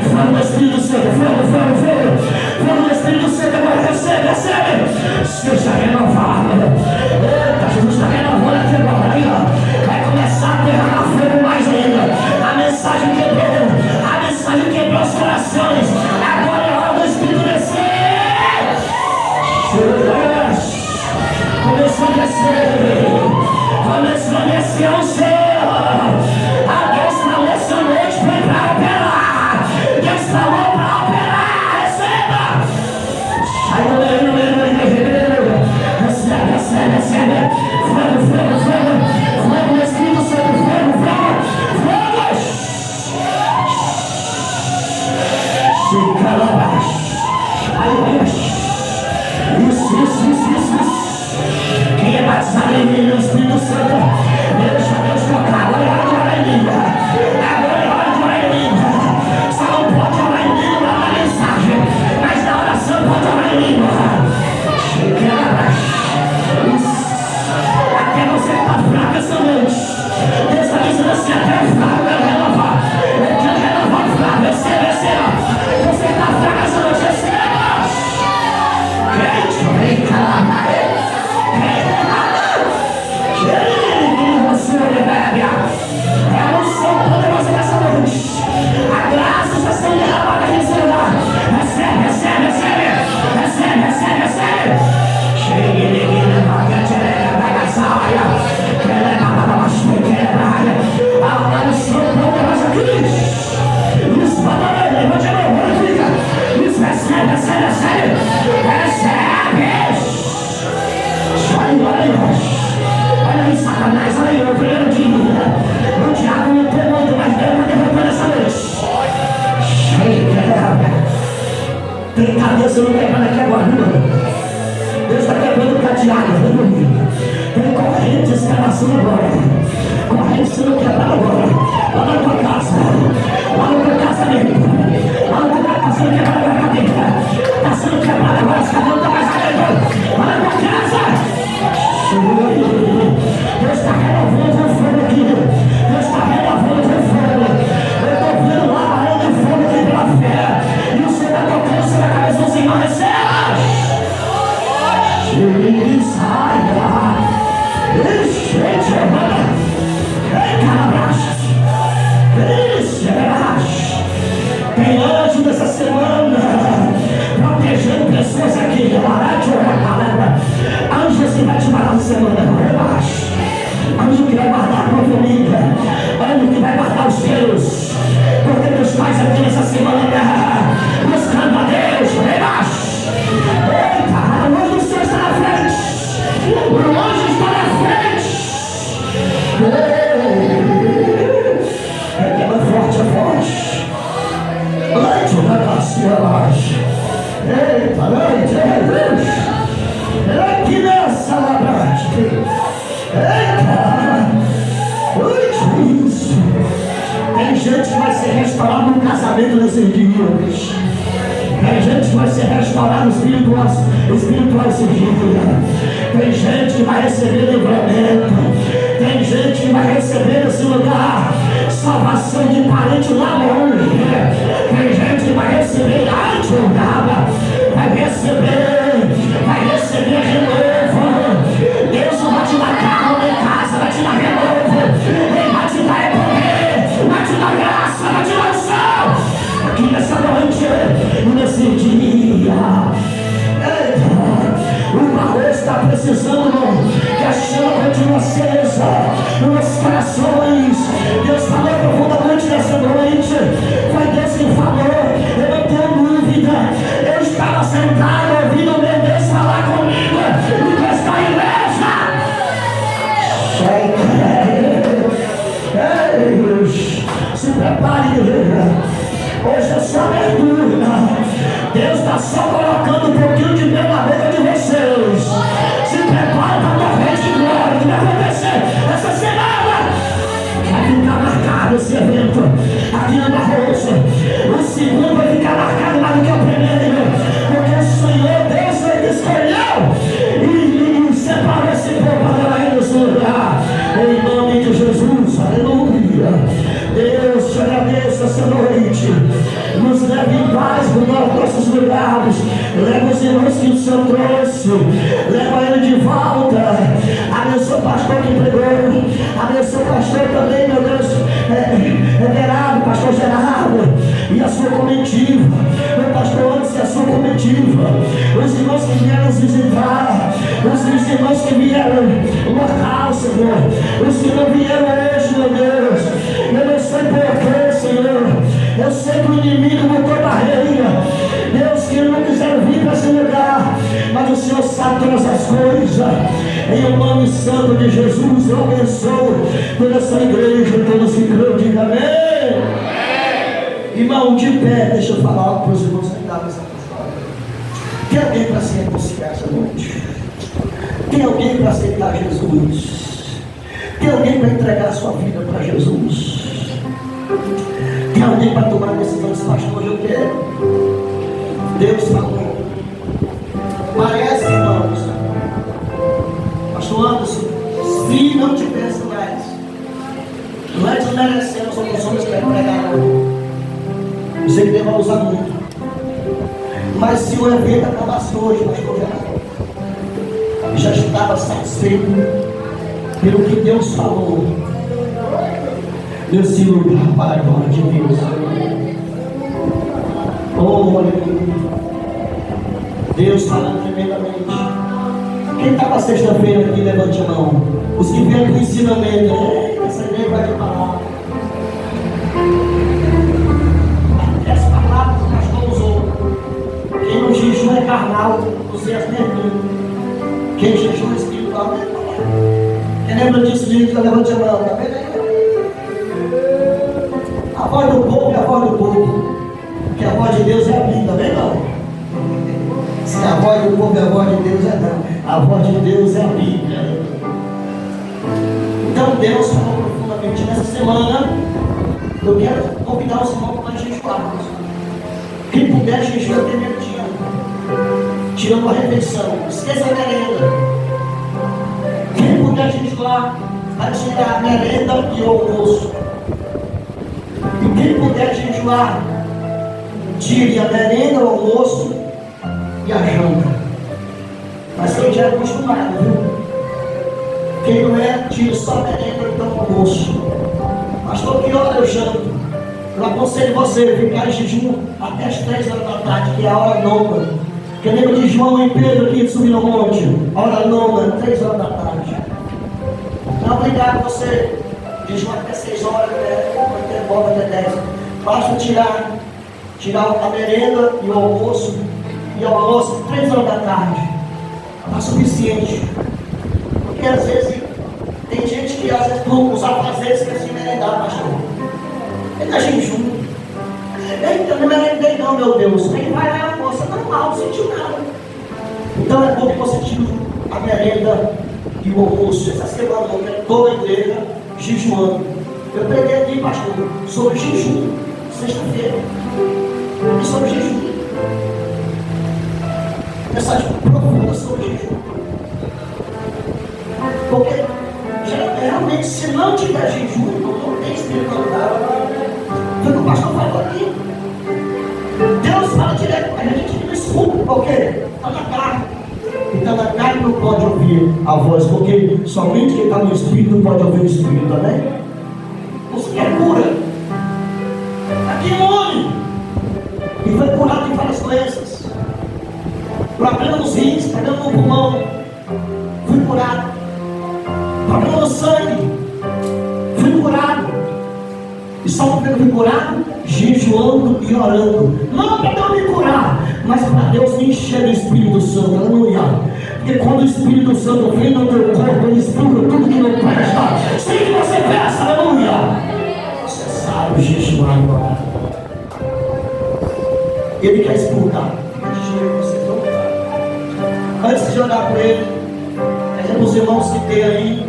fogo do Espírito Santo, fogo do Espírito Santo, agora recebe, seja renovado. Eita, Jesus está renovando aqui agora, aí, ó. Vai começar a derramar fogo mais ainda. A mensagem quebrou os corações. Agora é hora do Espírito descer. Começou a descer ao céu. A Deus falou essa noite, foi para operar. Deus falou para operar. Receba. Recebe. Fogo do Espírito Santo, fogo. Isso. Quem é batizado em mim, no Espírito Santo, deixa Deus tocar. Agora é língua. Agora é Tem cabeça no quebrando aqui agora, irmão. Deus está quebrando o cadeado, aleluia. Tem corrente escalação agora. Corrente sendo quebrada agora. Lá na tua casa, lá no teu casamento, lá no teu casa sendo quebrada a cadeira. Está sendo quebrada agora, os cabelos estão mais alegres. Lá na tua casa. Deus está renovando o fogo aqui. Deus está renovando o fogo. Eu estou vendo lá a de fogo aqui pela fé. E o Senhor está tocando sobre a cabeça do Senhor. Receba! Tem anjo dessa semana protegendo pessoas aqui. Anjos que vai te guardar na semana. Anjo que vai guardar a tua família. Anjo que vai guardar os teus. Porque meus pais aqui nessa semana buscando a Deus. Eita, o anjo do Senhor está na frente. O anjo está na frente. É forte a voz. Leite, o negócio abaixo. Eita, leite, é que nessa labrante. Eita, leite, isso. Tem gente que vai ser restaurado no casamento nesses dias. Tem gente que vai ser restaurado espirituais esse dia. Tem gente que vai receber livramento. Tem gente que vai receber nesse lugar salvação de parente lá longe. Tem gente que vai receber vai receber de novo. Deus não vai te dar carro nem casa, vai te dar renovo. Ele vai te dar poder, vai te dar graça, vai te dar unção. Aqui nessa noite, nesse dia. O arroz está precisando que a chama continue acesa nos nossos corações. Deus falou profundamente nessa noite. Foi Deus quem falou. Eu não tenho dúvida. Eu estava sentado ouvindo o meu Deus falar comigo. E Deus está em igreja. Se prepare, igreja. Hoje é só abertura. Deus está só colocando um pouquinho de medo na boca de vocês. Se prepara para a corrente de glória que vai acontecer essa semana. Vai ficar marcado esse evento aqui na Barroso. O segundo vai ficar marcado mais do que o primeiro. Porque o Senhor Deus ele escolheu e separou esse povo para adorar nesse lugar. Em nome de Jesus, aleluia. Deus te agradeço essa noite. Nos leve em paz para os nossos lugares. Leva os irmãos que o Senhor trouxe. Leva ele de volta. Abençoa o pastor que pregou. Abençoa o pastor também, meu Deus. Venerado, pastor Gerardo. E a sua comitiva. Meu pastor antes e a sua comitiva. Os irmãos que vieram nos visitar. Os irmãos que vieram no local, Senhor. Os que não vieram hoje, meu Deus. Eu não sei porquê, Senhor. Eu sei que o inimigo botou barreira. Deus que não quiseram vir para esse lugar. Mas o Senhor sabe todas as coisas. Em o nome santo de Jesus, eu abençoo toda essa igreja, todos que creem, diga amém. Irmão, de pé, deixa eu falar algo para os irmãos que estavam nessa história. Tem alguém para se reconciliar essa noite? Tem alguém para aceitar Jesus? Tem alguém para entregar a sua vida para Jesus? Tem alguém para tomar decisões, pastor? Eu quero. Deus falou. Parece, irmãos, pastor Anderson, se não tivesse mais, nós desmerecemos as pessoas que pregaram. Você que deva usar muito. Mas se o evento acabasse hoje, pastor Gerardo, já estava satisfeito pelo que Deus falou nesse lugar para a glória de Deus. Oh, aleluia. Deus falando tremendamente. Quem estava sexta-feira aqui, levante a mão. Os que vieram do ensinamento, essa igreja vai te falar. As palavras que o pastor usou. Quem não jejum é carnal, você as pergunta. Quem jejum é espiritual, é falar. Quem lembra disso, gente, levante a mão, tá vendo aí? A voz do povo é a voz do povo. Porque a voz de Deus é a minha, também não. Se a voz do povo é a voz de Deus, é não. A voz de Deus é a Bíblia. Então Deus falou profundamente nessa semana. Eu quero convidar os irmãos para jejuar. Quem puder jejuar o primeiro dia, tirando a refeição, esqueça a merenda. Quem puder jejuar, vai tirar a merenda e o almoço. E quem puder jejuar, tire a merenda, o almoço e a janta. Mas quem já é acostumado, viu? Quem não é, tira só a merenda e o almoço. Pastor, que hora eu janto? Eu aconselho você a ficar em jejum até as 3 horas da tarde, que é a hora nona. Que eu lembro de João e Pedro aqui subindo ao monte. Hora nona, 3 horas da tarde. Não é obrigado você jejuar até 6 horas, até 9, até 10. Basta tirar a merenda e o almoço. E o almoço 3 horas da tarde. Está suficiente. Porque às vezes tem gente que às vezes com os afazeres quer se merendar, pastor. Ele está jejum. Eu não merendei não, meu Deus. Ele vai lá, moça, normal, não sentiu nada. Então é bom que você tire a merenda e o almoço. Essa semana toda a igreja jejuando. Eu preguei aqui, pastor, sobre jejum, sexta-feira. E sobre jejum. Mensagem profunda sobre jejum. Porque realmente, se não tiver jejum, não tem espiritualidade. Foi o que o pastor falou aqui. Deus fala direto com a gente não escuta. Por quê? Está na carne. Então na carne não pode ouvir a voz, porque somente quem está no Espírito pode ouvir o Espírito, amém? Você quer cura? Aqui um homem e foi curado de várias doenças. Problema nos rins, problema no pulmão. Fui curado. Problema no sangue. Fui curado. E só porque eu fui curado? Jejuando e orando. Não para Deus me curar, mas para Deus me encher do Espírito Santo. Aleluia. Porque quando o Espírito Santo vem no teu corpo, ele expulga tudo que não presta. Sem que você peça, aleluia. Você sabe jejuar e orar. Ele quer expulgar. Antes de orar por ele, dizer para os irmãos que tem aí,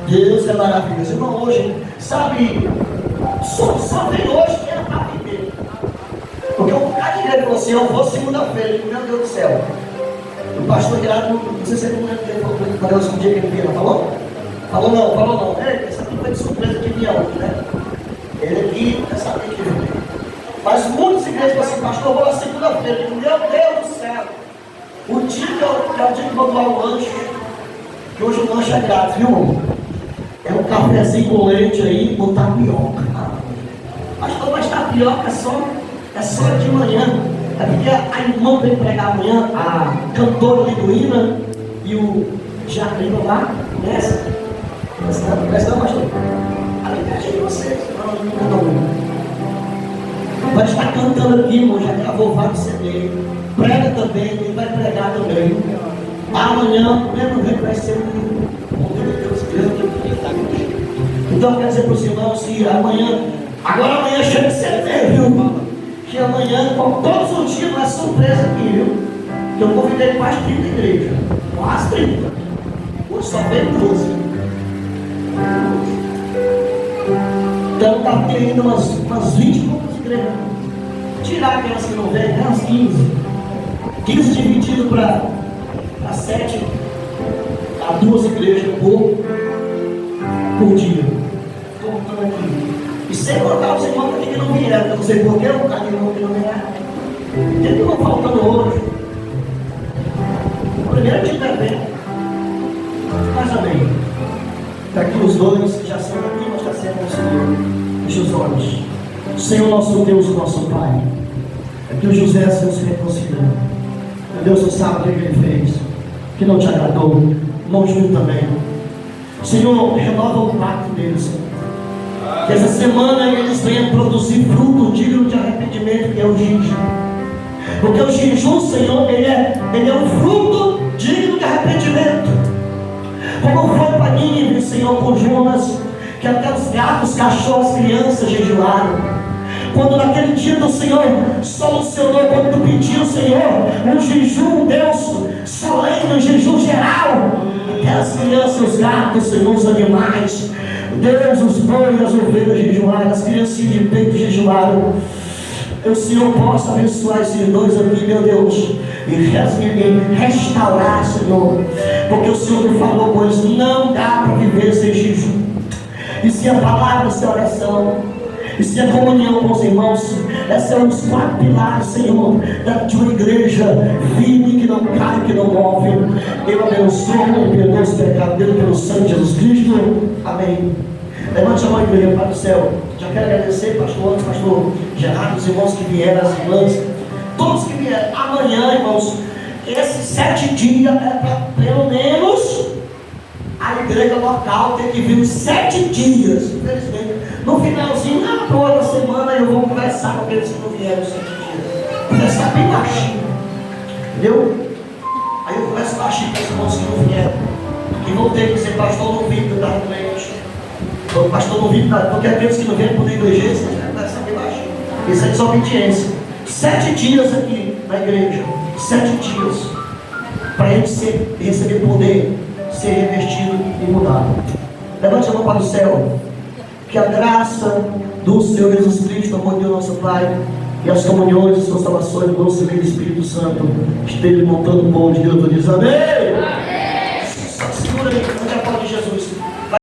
Deus é maravilhoso. Irmão, hoje, sabe, só vem hoje que era para viver. Porque um bocado de dinheiro você, eu vou segunda-feira, meu Deus do céu. O pastor Gerardo, não sei se ele não lembra que ele falou para Deus um dia que ele vinha, falou? Falou não. Essa aqui foi de surpresa que vinha hoje, né? Ele aqui, já sabia que vinha. Mas muitas igrejas falam assim, pastor, eu vou na segunda-feira. Meu Deus do céu. O dia que é o dia que eu vou doar o lanche, que hoje o lanche é grátis, viu, irmão? É um cafezinho com leite aí, com tapioca. Pastor, mas tapioca é só de manhã. É porque a irmã veio pregar amanhã, a cantora Liduína e o Jaqueline lá, conhece? Conhece não, pastor? A igreja de vocês, não. Vai estar cantando aqui, irmão, já gravou vários CD. Prega também, ele vai pregar também. Amanhã, mesmo jeito, vai ser um poder de Deus grande. Então, quer dizer para os irmãos que agora amanhã chega de setembro, viu? Que amanhã, como todos os dias, não é surpresa aqui, viu? Que eu convidei quase 30 igrejas. Quase 30. Hoje só veio 12. Então, está tendo umas 20 e poucas igrejas. Tirar aquelas que não vêm, né? Umas 15. 15 dividido para 7, a 2 igrejas por dia. Estou contando aqui. E sem contar os irmãos aqui que não vieram. Eu não sei porquê, um bocado de irmão que não vieram. Tem que não faltando hoje. O primeiro dia da venda. Mas amém. Daqui os dois já são aqui, mas já sendo o Senhor. Feche os olhos. Senhor nosso Deus, nosso Pai. Que o José se reconciliou. Meu Deus, você sabe o que ele fez, que não te agradou, não junto também. Senhor, renova o pacto deles. Que essa semana eles venham produzir fruto digno de arrependimento, que é o jejum. Porque o jejum, Senhor, ele é um fruto digno de arrependimento. Como foi para Nínive, Senhor, com Jonas, que até os gatos, cachorros, crianças jejuaram. Quando naquele dia do Senhor solucionou, quando tu pediu, Senhor, um jejum, Deus, solene, um jejum geral, até as crianças, os gatos, Senhor, os animais, Deus, os bois, as ovelhas jejuaram, as criancinhas de peito jejuaram. O Senhor possa abençoar esses dois aqui, meu Deus, e restaurar, Senhor, porque o Senhor me falou com eles, não dá para viver sem jejum. E se a palavra, se a oração, e se a comunhão com os irmãos, esses são os 4 pilares, Senhor, de uma igreja firme, que não cai, que não move. Eu abençoo e perdoo os pecados dele pelo sangue de Jesus Cristo. Amém. Levante a mão, igreja, Pai do céu. Já quero agradecer, pastor Anderson, pastor Gerardo, os irmãos que vieram, as irmãs, todos que vieram. Amanhã, irmãos, esses 7 dias é para pelo menos a igreja local ter que vir 7 dias. Infelizmente, no finalzinho, na toda semana, eu vou conversar com aqueles que não vieram 7 dias. Conversar bem baixinho, entendeu? Aí eu converso baixinho com os irmãos que não vieram, que vão ter que ser pastor no vídeo da frente. O pastor não vive, porque aqueles que não vêm poder igreja, você vai saber baixo. Isso é desobediência. 7 dias aqui na igreja, 7 dias, para a gente receber poder, ser revestido e mudado. Levante a mão para o céu. Que a graça do Senhor Jesus Cristo, o amor de Deus nosso Pai, e as comunhões, as consolações do nosso Espírito Santo estejam montando o povo de Deus. Diz amém.